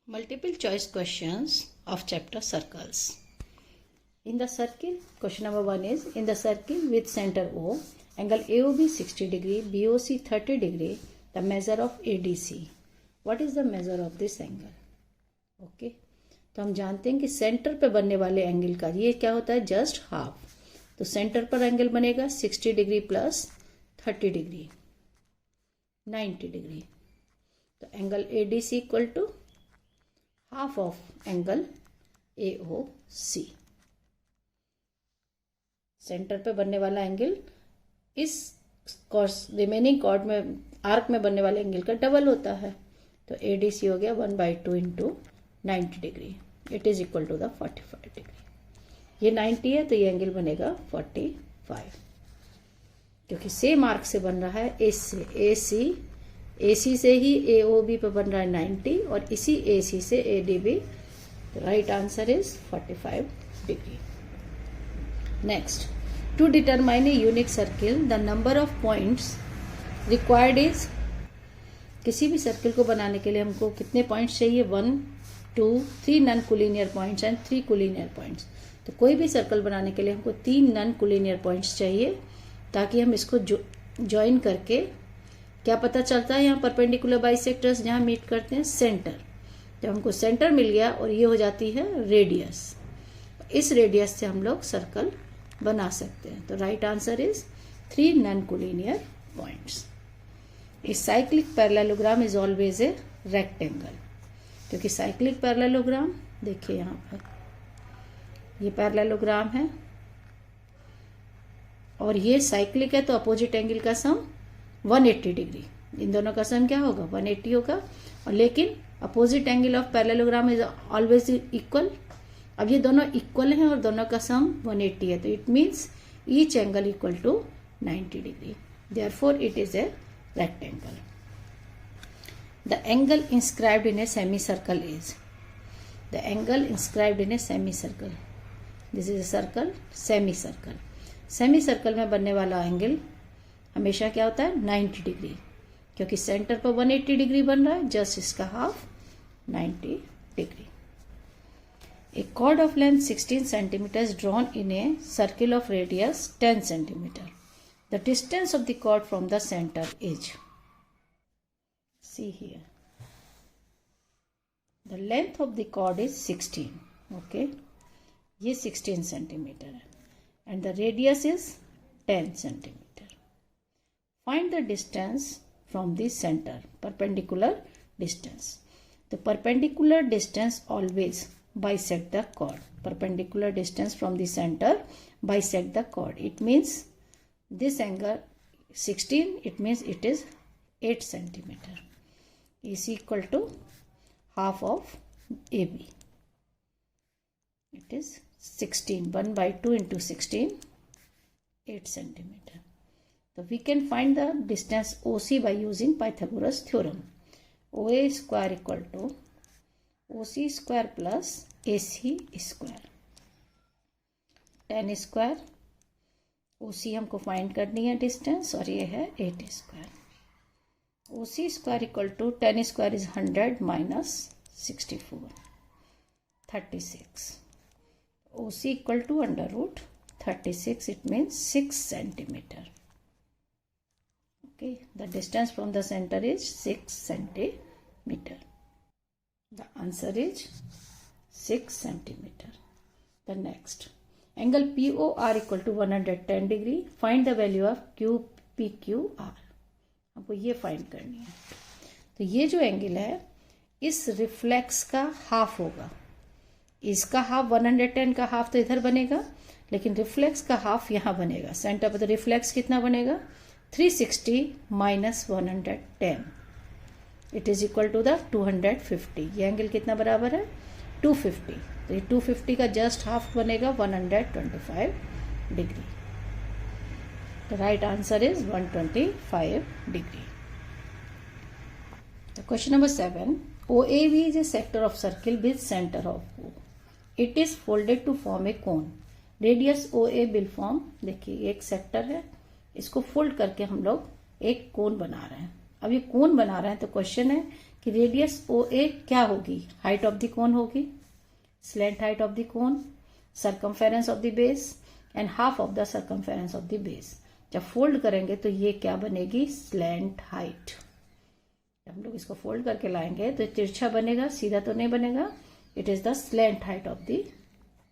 Multiple choice questions of chapter circles. In the circle, question number 1 is, in the circle with center O, angle AOB 60 degree, BOC 30 degree, the measure of ADC. What is the measure of this angle? Okay. तो हम जानते हैं कि centre पे बनने वाले angle का ये क्या होता है, जस्ट हाफ. तो सेंटर पर एंगल बनेगा 60 डिग्री प्लस 30 डिग्री 90 डिग्री. तो angle ADC equal to half of angle AOC. Centre पे बनने वाला एंगल इस रिमेनिंग कॉर्ड में आर्क में बनने वाले एंगल का डबल होता है. तो ADC हो गया 1/2 into 90 degree. It is equal to the 45 degree. ये 90 है तो ये एंगल बनेगा 45, क्योंकि सेम आर्क से बन रहा है AC से ही AOB पे बन रहा है 90 और इसी AC से ADB. Right answer is 45 degree. Next, to determine a unique circle the number of points required is. किसी भी सर्किल को बनाने के लिए हमको कितने पॉइंट्स चाहिए, 1 2 3 non collinear points and 3 collinear points. तो कोई भी सर्कल बनाने के लिए हमको 3 नॉन कोलिनियर पॉइंट्स चाहिए, ताकि हम इसको ज्वाइन करके क्या पता चलता है, यहाँ परपेंडिकुलर बाइसेक्टर्स जहाँ मीट करते हैं सेंटर. जब हमको सेंटर मिल गया और ये हो जाती है रेडियस, इस रेडियस से हम लोग सर्कल बना सकते हैं. तो right answer is 3 non collinear points. A cyclic parallelogram is always a rectangle, क्योंकि साइक्लिक पैरेललोग्राम देखिए यहाँ पर ये पैरेललोग्राम है और ये साइक्लिक है, तो अपोजिट एंगल का सम 180 डिग्री. इन दोनों का सम क्या होगा, 180 होगा. और लेकिन opposite angle of parallelogram is always equal. अब ये दोनों इक्वल हैं और दोनों का सम 180 है, तो it means each angle equal to 90 degree. Therefore it is a rectangle. The angle inscribed in a semicircle is. The angle inscribed in a semicircle. This is a circle, semicircle. Semicircle में बनने वाला angle हमेशा क्या होता है, 90 degree, क्योंकि centre पर 180 degree बन रहा है, जस्ट इसका half 90 degree. A chord of length 16 centimeters drawn in a circle of radius 10 centimeter. The distance of the chord from the center is. See here, the length of the chord is 16. Okay, ये 16 centimetre है and the radius is 10 centimeter. Find the distance from the center, perpendicular distance. The perpendicular distance always bisect the chord. Perpendicular distance from the center bisect the chord. It means this angle 16, it means it is 8 centimeter. is equal to half of AB. It is 16. 1/2 into 16, 8 centimeter. So we can find the distance OC by using Pythagoras theorem. OA square equal to OC square plus AC square. 10 square. OC हमको find करनी है distance, और ये है 8 square. OC square equal to 10 square is 100 minus 64, 36. OC equal to under root 36. It means 6 centimeter. Okay, the distance from the center is 6 centimeter. The answer is 6 centimeter. The next, angle POR equal to 110 degree. Find the value of QPQR. हमको ये find करनी है. तो ये जो angle है इस reflex का हाफ होगा. इसका हाफ 110 का हाफ तो इधर बनेगा, लेकिन रिफ्लेक्स का हाफ यहाँ बनेगा सेंटर पर. तो रिफ्लेक्स कितना बनेगा, 360 minus 110. It is equal to the 250. ये एंगल कितना बराबर है, 250. तो ये 250 का जस्ट हाफ बनेगा 125 degree. The right answer is 125 degree. The question number 7. OAB is a sector of circle with center of O. It is folded to form a cone. Radius OA will form. देखिए एक sector है, इसको fold करके हम लोग एक कोन बना रहे हैं. अब ये कोन बना रहे हैं तो क्वेश्चन है कि रेडियस ओ ए क्या होगी, हाइट ऑफ द कोन होगी, slant height of the cone, circumference of the base and half of the circumference of the base. जब फोल्ड करेंगे तो ये क्या बनेगी, स्लेंट हाइट। जब हम लोग इसको फोल्ड करके लाएंगे तो तिरछा बनेगा, सीधा तो नहीं बनेगा। It is the slant height of the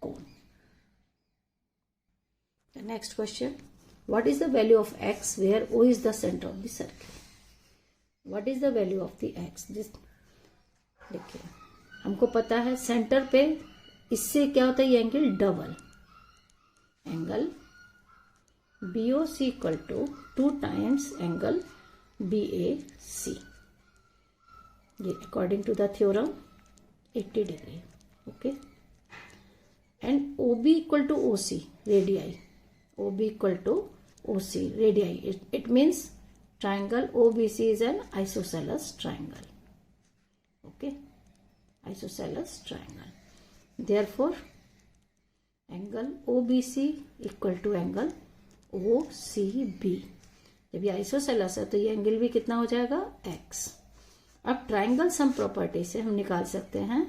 cone. Next question, what is the value of x where O is the centre of the circle. What is the value of the x, this देखिए हमको पता है centre पे इससे क्या होता है, ये angle double, angle BOC equal to 2 times angle BAC, ये according to the theorem 80 degree. Okay, and OB equal to OC radii, OB equal to OC radii, it means triangle OBC is an isosceles triangle. Okay, isosceles triangle. Therefore, angle OBC equal to angle OCB. जब ये isosceles है तो ये angle भी कितना हो जाएगा, x। अब ट्राइंगल सम प्रॉपर्टी से हम निकाल सकते हैं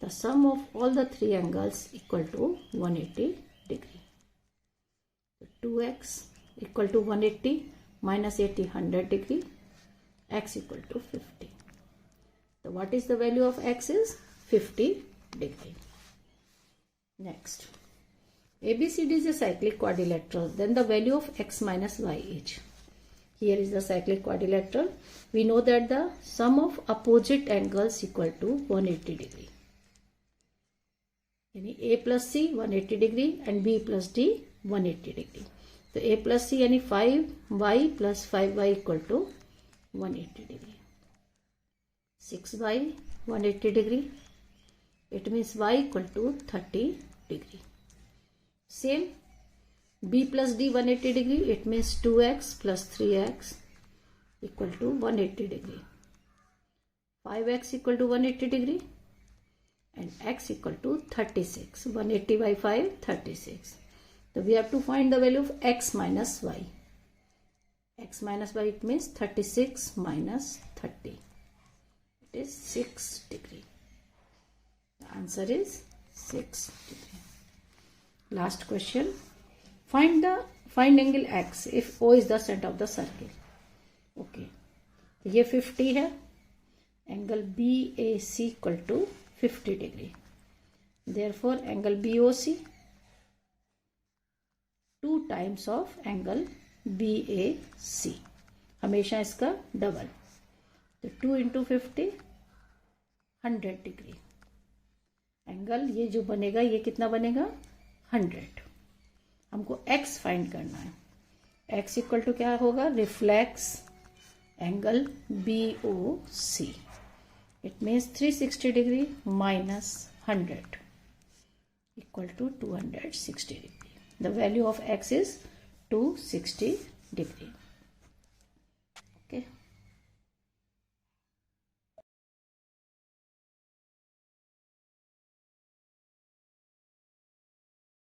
the sum of all the 3 angles equal to 180 degree. 2x equal to 180 minus 80 100 degree, x equal to 50. So what is the value of x is 50 degree. Next, ABCD is a cyclic quadrilateral, then the value of x minus y is, here is the cyclic quadrilateral, we know that the sum of opposite angles equal to 180 degree, यानी A plus C 180 degree and B plus D 180 degree. तो a plus C यानी 5y plus 5y equal to 180 degree, 6y 180 degree, it means y equal to 30 degree. Same b plus d 180 degree, it means 2x plus 3x equal to 180 degree, 5x equal to 180 degree and x equal to 36, 180 by 5 36. So we have to find the value of x minus y. X minus y, it means 36 minus 30. It is 6 degree. The answer is 6 degree. Last question. Find angle x if O is the center of the circle. Okay. ये 50 है. Angle BAC equal to 50 degree. Therefore, angle BOC 2 times of angle BAC, हमेशा इसका double, तो 2 into 50 100 degree. Angle ये जो बनेगा ये कितना बनेगा, 100। हमको x फाइंड करना है, x इक्वल टू क्या होगा, reflex angle BOC, it means 360 degree minus 100 equal to 260 degree. The value of x is 260 degree.